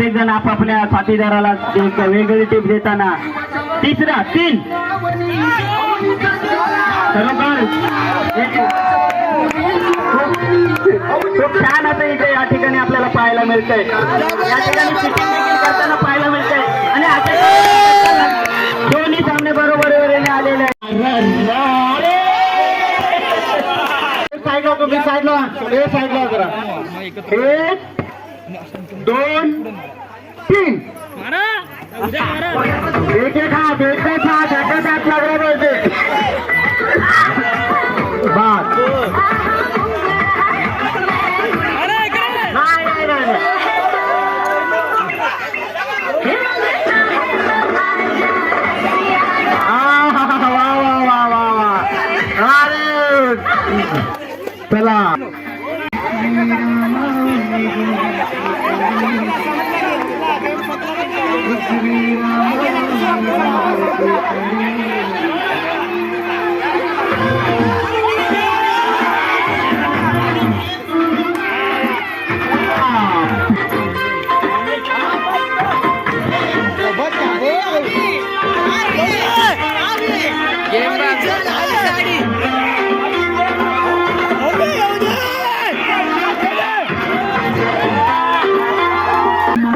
प्रत्येक जण आपापल्या साथीदाराला एक वेगळी टिप देताना तिसरा 3 खूप छान आता इथे या ठिकाणी आपल्याला पाहायला मिळतंय. या ठिकाणी चिटिंग देखील करताना पाहायला मिळतंय आणि आता दोन्ही सामने बरोबरीने आलेले आहेत. साईडला तुम्ही साईडला साईडला जरा 1 2 3 एक एक हात लागला पाहिजे. बस नाही नाही नाही वा वा वा वा वा अरे चला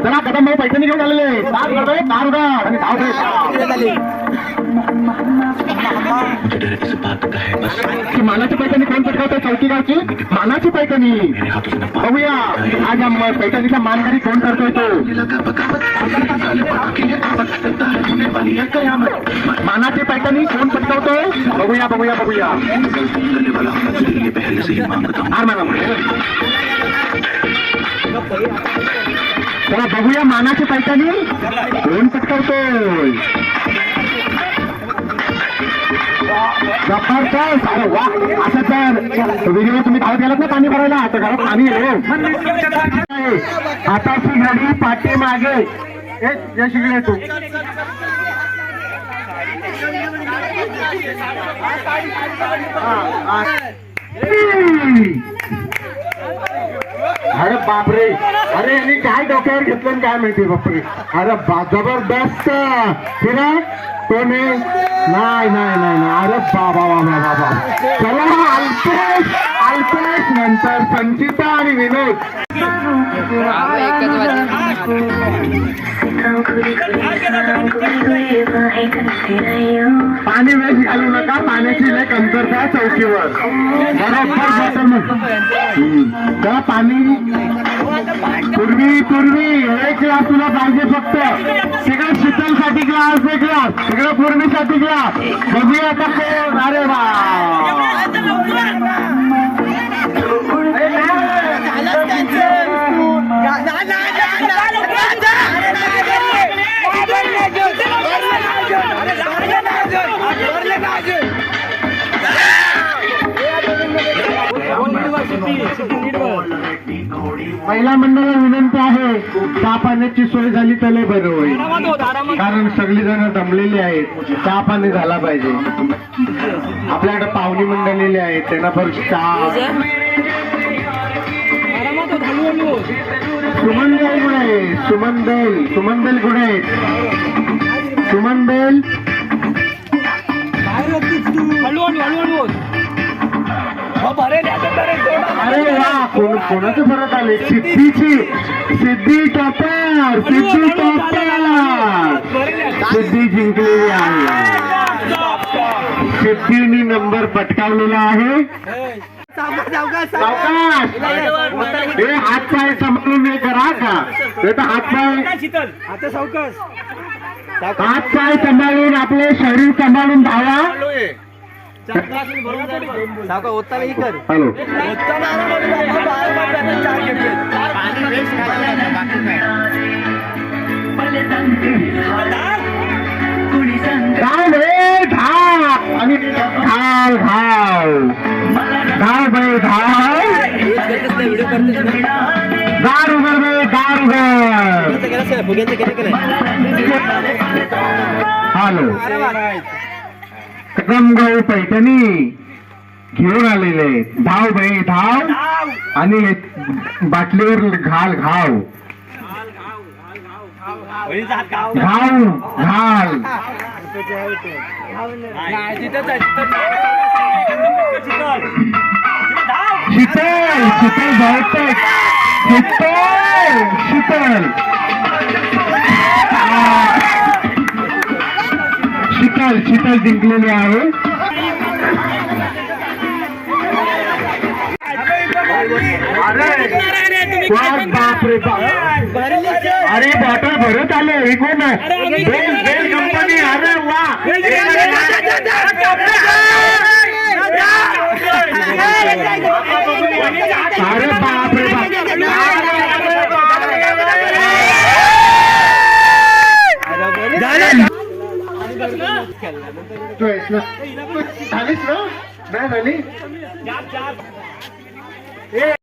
चला कदम भाऊ पैसे घेऊन आलेले मानाची पैठणी कोण पटकावतोय चौकी गावची मानाची पैठणी बघूया आज पैठणीचा मानकरी कोण करतोय तो मानाची पैठणी कोण पटकावतोय बघूया बघूया बघूया चला बघूया मानाची पैठणी कोण पटकावतोय. जबरदस्त अरे वा असं तर व्हिडिओ तुम्ही धावत गेलात ना पाणी भरायला आता घरात पाणी आहे. हाताची घडी पाठी मागे या शिकले तू अरे बापरे अरे यांनी काय डोक्यावर घेतलं काय माहिती बापरे अरे जबरदस्त फिरा कोण नाही नाही नाही अरे बाबा बाबा बाबा चला अल्पेश नंतर संचिता आणि विनोद पाणी वेळ घालू नका पाण्याची लय कमतरता चौकीवर बरोबर त्याला पाणी पूर्वी एक ग्लास तुला पाहिजे फक्त तिकडे शीतलसाठी ग्लास एक ग्लास तिकडे पूर्वीसाठी ग्लास बघूया आता कोण अरे वा महिला मंडळाला विनंती आहे चहा पाण्याची सोय झाली तर लय बरं होईल कारण सगळी जण दमलेली आहेत चहा पाणी झाला पाहिजे. आपल्याकडे पाहुणी मंडळलेली आहेत त्यांना पण चहा सुमनदेल गुडे सुमनदेल गुडे सुमनदेल अरे वा कोणाचं परत आले सिद्धी टॉपर सिद्धी जिंकलेली आहे. सिद्धीनी नंबर पटकावलेला आहे. हे हातपाय सांभाळून हे करा का हातपाय सांभाळून आपले शरीर सांभाळून धावा. हॅलो आणि धाव धाव धाव बाई धाव दार उघड बे दार उघड. हॅलो कदमगाव पैठणी घेऊन आलेले धाव बाई धाव आणि बाटलीवर घाल घाव घाल घाल शीतल शीतल बहुतेक शीतल शीतल शीतल जिंकलेली आहे. बापरे बाप, अरे बॉटल भरत आले हे कोण आहे? Bell company. अरे वा, अरे बापरे बाप, तू आहेस ना, झालीस ना, नाही झाली.